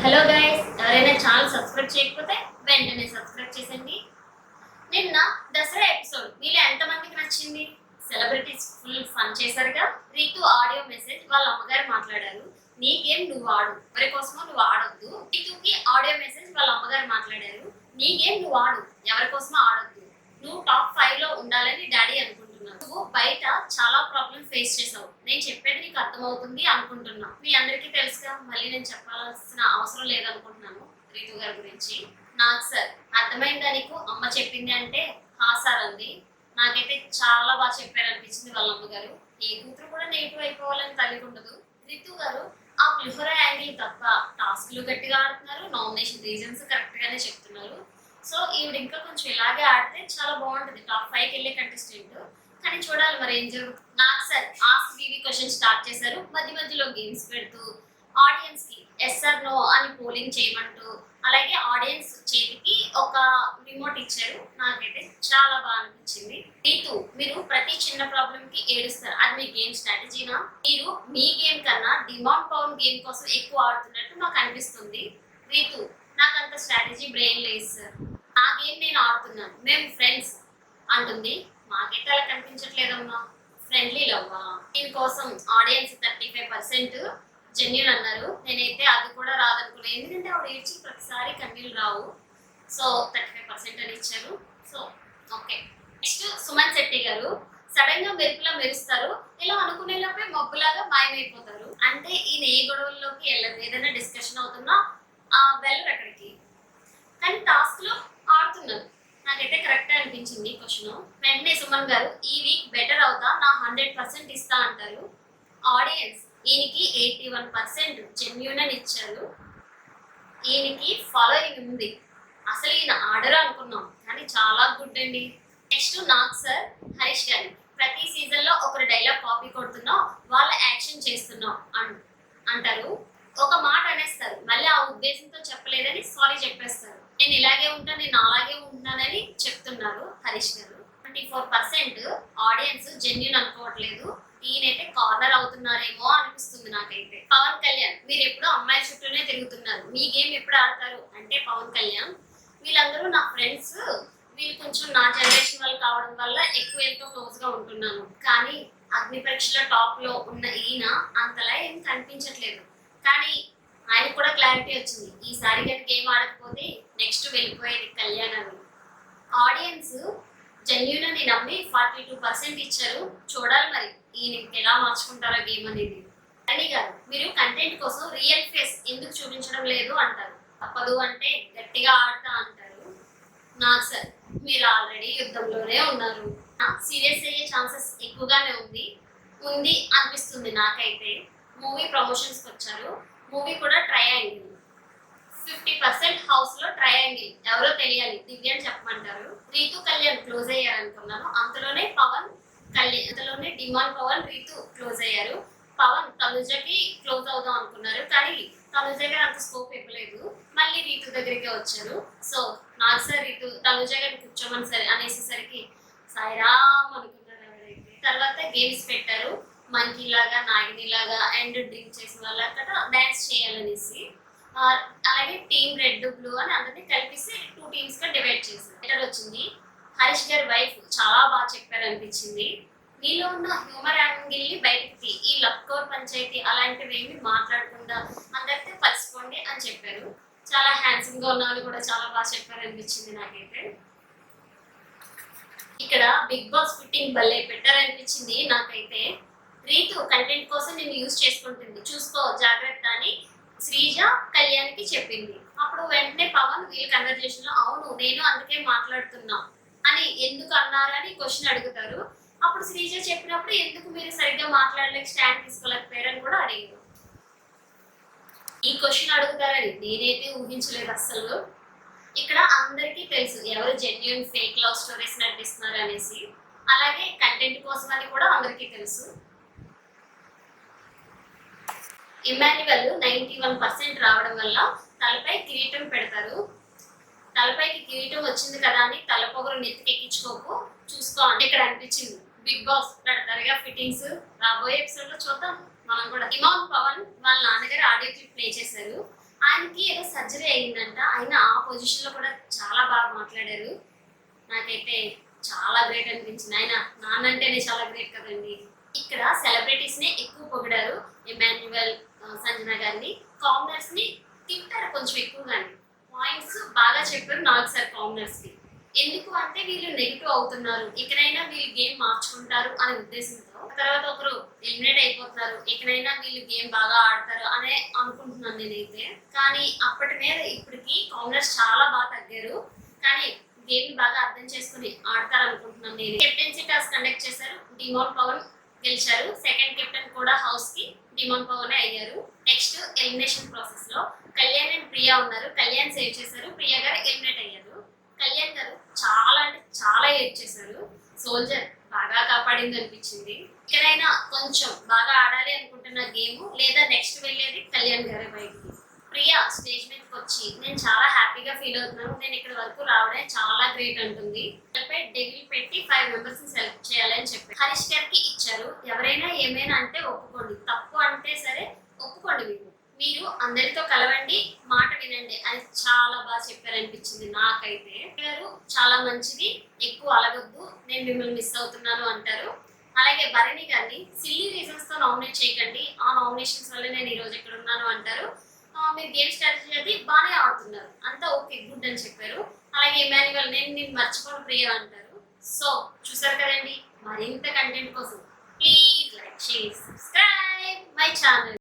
Hello guys, ఎవరైనా channel subscribe చేయకపోతే వెంటనే సబ్స్క్రైబ్ చేసేయండి. నిన్న దసరా ఎపిసోడ్ మీలో ఎంతమందికి నచ్చింది? సెలబ్రిటీస్ ఫుల్ ఫన్ చేశారుగా. రీతు ఆడియో మెసేజ్ వాళ్ళ అమ్మగారు మాట్లాడారు. నీ గేమ్ నువ్వు ఆడు, ఎవరి కోసమో నువ్వు ఆడొద్దు. రీతుకి ఆడియో మెసేజ్ వాళ్ళ అమ్మగారు మాట్లాడారు. నీ గేమ్ నువ్వు ఆడు, ఎవరి కోసమో ఆడొద్దు. నువ్వు టాప్ 5 లో ఉండాలని డాడీ అనుకుంటున్నావు. నువ్వు బయట చాలా ప్రాబ్లమ్ ఫేస్ చేసావు. నేను చెప్పేది నీకు అర్థమవుతుంది అనుకుంటున్నా. మీ అందరికీ తెలుసుగా, మళ్ళీ నేను చెప్పాల్సిన అవసరం లేదనుకుంటున్నాను రీతు గారి గురించి. నాకు సార్ అర్థమైందా నీకు? అమ్మ చెప్పింది అంటే హా సార్ అంది. నాకైతే చాలా బాగా చెప్పారు అనిపించింది వాళ్ళ అమ్మగారు. ఏ కూతురు కూడా నెగిటివ్ అయిపోవాలని తల్లికి ఉండదు. రీతు గారు ఆ పులిహోర యాంగిల్ తప్ప టాస్క్లు గట్టిగా ఆడుతున్నారు, నామినేషన్ రీజన్స్ కరెక్ట్ గానే చెప్తున్నారు. సో ఈవిడ ఇంకా కొంచెం ఇలాగే ఆడితే చాలా బాగుంటుంది, టాప్ 5కి వెళ్ళే కంటెస్టెంట్. కానీ చూడాలి మరి ఏం జరుగుతుంది. నాకు సార్ ఆస్క్ బీబీ క్వశ్చన్ స్టార్ట్ చేశారు. మధ్య మధ్యలో గేమ్స్ పెడుతూ ఆడియన్స్ కి ఎస్ఆర్ నో అని పోలింగ్ చేయమంటూ, అలాగే ఆడియన్స్ చేతికి ఒక రిమోట్ ఇచ్చారు. నాకైతే చాలా బాగా అనిపించింది. రీతు, మీరు ప్రతి చిన్న ప్రాబ్లం కి ఏడుస్తారు, అది మీ గేమ్ స్ట్రాటజీనా? మీరు మీ గేమ్ కన్నా డిమాండ్ పవన్ గేమ్ కోసం ఎక్కువ ఆడుతున్నట్టు నాకు అనిపిస్తుంది. రీతు, నాకు అంత స్ట్రాటజీ బ్రెయిన్ లేదు సార్, నా గేమ్ నేను ఆడుతున్నాను, మేము ఫ్రెండ్స్ అంటుంది. మాకైతే అలా కనిపించట్లేదమ్మా. ఫ్రెండ్లీ లవ్వా? దీనికోసం ఆడియన్స్ 35% జెన్యున్ అన్నారు. నేనైతే అది కూడా రాదనుకున్నాను, ఎందుకంటే ఆవిడ ఏడ్చి ప్రతిసారి కన్నీళ్ళు రావు. సో 35% అని ఇచ్చారు. So okay. Next Suman Shetty గారు సడన్ గా మెరుపులా మెరుస్తారు, ఇలా అనుకునేలోపే మబ్బులాగా మాయమైపోతారు. అంటే ఈయన ఏ గొడవల్లోకి వెళ్ళదు, ఏదైనా డిస్కషన్ అవుతున్నా వెళ్ళరు అక్కడికి, కానీ టాస్క్ లో ఆడుతున్నారు. నాకైతే కరెక్ట్ అనిపించింది క్వశ్చన్. వెంటనే సుమన్ గారు ఈ వీక్ బెటర్ అవుతా, నా 100% ఇస్తా అంటారు. ఆడియన్స్ ఈయనకి 81% జెన్యూన్ అని ఇచ్చారు. ఈయనకి ఫాలోయింగ్ ఉంది, అసలు ఈయన ఆర్డర్ అనుకున్నాం, కానీ చాలా గుడ్ అండి. నెక్స్ట్ నాకు సార్ హరీష్ గారి ప్రతి సీజన్ లో ఒకరు డైలాగ్ కాపీ కొడుతున్నావు, వాళ్ళ యాక్షన్ చేస్తున్నావు అంటారు. ఒక మాట అనేస్తారు, మళ్ళీ ఆ ఉద్దేశంతో చెప్పలేదని సారీ చెప్పేస్తారు. నేను ఇలాగే ఉంటాను, నేను అలాగే ఉంటున్నానని చెప్తున్నారు హరీష్ గారు. 24% ఆడియన్స్ జెన్యున్ అనుకోవట్లేదు. ఈయనైతే కార్నర్ అవుతున్నారేమో అనిపిస్తుంది నాకైతే. పవన్ కళ్యాణ్, మీరు ఎప్పుడు అమ్మాయి చుట్టూనే తిరుగుతున్నారు, మీ గేమ్ ఎప్పుడు ఆడతారు అంటే పవన్ కళ్యాణ్, వీళ్ళందరూ నా ఫ్రెండ్స్, వీళ్ళు కొంచెం నా జనరేషన్ వాళ్ళు కావడం వల్ల ఎక్కువ ఎంతో క్లోజ్ గా ఉంటున్నాను. కానీ అగ్ని పరీక్షల టాప్ లో ఉన్న ఈయన అంతలా ఏం కనిపించట్లేదు. కానీ ఆయన కూడా క్లారిటీ వచ్చింది, ఈసారి కనుక గేమ్ ఆడకపోతే నెక్స్ట్ వెళ్ళిపోయేది కళ్యాణ్ అని. ఆడియన్స్ జెన్యూన్ అని నమ్మి 42% ఇచ్చారు. చూడాలి మరి ఈయన ఎలా మార్చుకుంటారో గేమ్ అనేది. అని గారు, మీరు కంటెంట్ కోసం రియల్ ఫేస్ ఎందుకు చూపించడం లేదు అంటారు. తప్పదు అంటే గట్టిగా ఆడతా అంటారు. నాకు సార్ మీరు ఆల్రెడీ యుద్ధంలోనే ఉన్నారు, సీరియస్ అయ్యే ఛాన్సెస్ ఎక్కువగానే ఉంది అనిపిస్తుంది నాకైతే. మూవీ ప్రమోషన్స్కి వచ్చారు, మూవీ కూడా ట్రయాంగిల్. 50% హౌస్ లో ట్రయాంగిల్, ఎవరో తెలియాలి, దివ్య అని చెప్పమంటారు. రీతు కళ్యాణ్ క్లోజ్ అయ్యారు అనుకున్నాను, అంతలోనే పవన్ కళ్యాణ్, అంతలోనే డిమాండ్ పవన్ రీతు క్లోజ్ అయ్యారు. పవన్ తనుజకి క్లోజ్ అవుదాం అనుకున్నారు, కానీ తనుజ గారు అంత స్కోప్ ఇవ్వలేదు, మళ్ళీ రీతు దగ్గరికి వచ్చారు. సో నాకు సార్ రీతు తనుజ గారిని కూర్చోమని సరే అనేసేసరికి సాయిరామ్ అనుకున్నారు ఎవరైతే. తర్వాత గేమ్స్ పెట్టారు, మంకీ లాగా, నాగిని లాగా అండ్ డ్రింక్ చేసిన వాళ్ళ డాన్స్ చేయాలనేసి. అలాగే టీమ్ రెడ్ బ్లూ అని అందరినీ కలిపేసి 2 టీమ్స్ గా డివైడ్ చేశారు. బెటర్ వచ్చింది. హరీష్ గారి వైఫ్ చాలా బాగా చెప్పారు అనిపించింది. మీలో ఉన్న హ్యూమర్ యాంగిల్ ని బయటకి ఈ లక్కోర్ పంచాయతీ అలాంటివి ఏమి మాట్లాడకుండా అందరితో కలిసిపోండి అని చెప్పారు. చాలా హ్యాండ్సమ్ గా ఉన్నామని కూడా చాలా బాగా చెప్పారు అనిపించింది నాకైతే. ఇక్కడ బిగ్ బాస్ ఫిట్టింగ్ భలే పెట్టారు అనిపించింది నాకైతే. రీతు కంటెంట్ కోసం నేను యూజ్ చేసుకుంటుంది, చూసుకో జాగ్రత్త అని శ్రీజ కళ్యాణ్కి చెప్పింది. అప్పుడు వెంటనే పవన్ వీళ్ళ కన్వర్జేషన్ లో అవును నేను అందుకే మాట్లాడుతున్నా అని ఎందుకు అన్నారని క్వశ్చన్ అడుగుతారు. అప్పుడు శ్రీజ చెప్పినప్పుడు ఎందుకు మీరు సరిగ్గా మాట్లాడలేక స్టాండ్ తీసుకోలేకపోయారని కూడా అడిగారు. ఈ క్వశ్చన్ అడుగుతారని నేనైతే ఊహించలేదు అస్సలు. ఇక్కడ అందరికీ తెలుసు ఎవరు జెన్యున్ ఫేక్ లవ్ స్టోరీస్ నటిస్తున్నారు అనేసి, అలాగే కంటెంట్ కోసం అని కూడా అందరికీ తెలుసు. ఇమాన్యువల్ 91% రావడం వల్ల తలపై కిరీటం పెడతారు. తలపైకి కిరీటం వచ్చింది కదా అని తల పొగరు నెత్తికెక్కించుకోకు, చూసుకో అంటే ఇక్కడ అనిపించింది. బిగ్ బాస్ పెడతారుగా ఫిట్టింగ్స్, రాబోయే ఎపిసోడ్ లో చూద్దాం మనం కూడా. ఇమాన్ పవన్ వాళ్ళ నాన్నగారు ఆడియో క్లిప్ ప్లే చేశారు. ఆయనకి ఏదో సర్జరీ అయ్యిందంట. ఆయన ఆ పొజిషన్ లో కూడా చాలా బాగా మాట్లాడారు. నాకైతే చాలా గ్రేట్ అనిపించింది. ఆయన నాన్న అంటేనే చాలా గ్రేట్ కదండి. ఇక్కడ సెలబ్రిటీస్ ని ఎక్కువ పొగిడారు. ఎమాన్యువల్, సంజన గారిని. కామనర్స్ ని తింటారు కొంచెం ఎక్కువగానే. పాయింట్స్ బాగా చెప్పారు 4 సార్ కామనర్స్ కి. ఎందుకు అంటే వీళ్ళు నెగిటివ్ అవుతున్నారు, ఇకనైనా వీళ్ళు గేమ్ మార్చుకుంటారు అనే ఉద్దేశంతో. తర్వాత ఒకరు ఎలిమినేట్ అయిపోతున్నారు, ఇకనైనా వీళ్ళు గేమ్ బాగా ఆడతారు అనే అనుకుంటున్నాను నేనైతే. కానీ అప్పటి మీద ఇప్పటికి కామనర్స్ చాలా బాగా తగ్గారు. కానీ గేమ్ బాగా అర్థం చేసుకుని ఆడతారు అనుకుంటున్నాను నేను. కెప్టెన్సీ టాస్క్ కండక్ట్ చేశారు. డిమోన్ పవన్ గెలిచారు. సెకండ్ కెప్టెన్ కూడా హౌస్ కి డిమోన్ పవన్ అయ్యారు. నెక్స్ట్ ఎలిమినేషన్ ప్రాసెస్ లో కళ్యాణ్ అండ్ ప్రియా ఉన్నారు. కళ్యాణ్ సేవ్ చేశారు, ప్రియా గారు ఎలిమినేట్ అయ్యారు. కళ్యాణ్ గారు చాలా అంటే చాలా ఏడ్ చేశారు. సోల్జర్ బాగా కాపాడింది అనిపించింది. ఇక్కడైనా కొంచెం బాగా ఆడాలి అనుకుంటున్న గేమ్ లేదా నెక్స్ట్ వెళ్ళేది కళ్యాణ్ గారి బయటికి. ప్రియా స్టేజ్ మీదకి వచ్చి నేను చాలా హ్యాపీగా ఫీల్ అవుతున్నాను, నేను ఇక్కడ వరకు రావడం చాలా గ్రేట్ అంటుంది. డెవిల్ పెట్టి 5 మెంబర్స్ ని సెలెక్ట్ చేయాలని చెప్పి హరీష్ గారికి ఇచ్చారు. ఎవరైనా ఏమైనా అంటే ఒప్పుకోండి, తప్పు అంటే సరే ఒప్పుకోండి. మీరు అందరితో కలవండి, మాట వినండి అని చాలా బాగా చెప్పారనిపించింది నాకైతే. గారు చాలా మంచిది, ఎక్కువ అలగొద్దు, నేను మిమ్మల్ని మిస్ అవుతున్నాను అంటారు. అలాగే భరణి గారిని సిల్లీ రీజన్స్ తో నామినేట్ చేయకండి, ఆ నామినేషన్స్ వల్ల నేను ఈ రోజు ఎక్కడ ఉన్నాను అంటారు. మీరు గేమ్ స్ట్రాటజీ అది బాగానే ఆడుతున్నారు, అంతా ఓకే గుడ్ అని చెప్పారు. అలాగే ఇమాన్యువల్ నేను మర్చిపోను ప్రియ అంటారు. సో చూసారు కదండి, మరింత కంటెంట్ కోసం please like, share, subscribe my channel.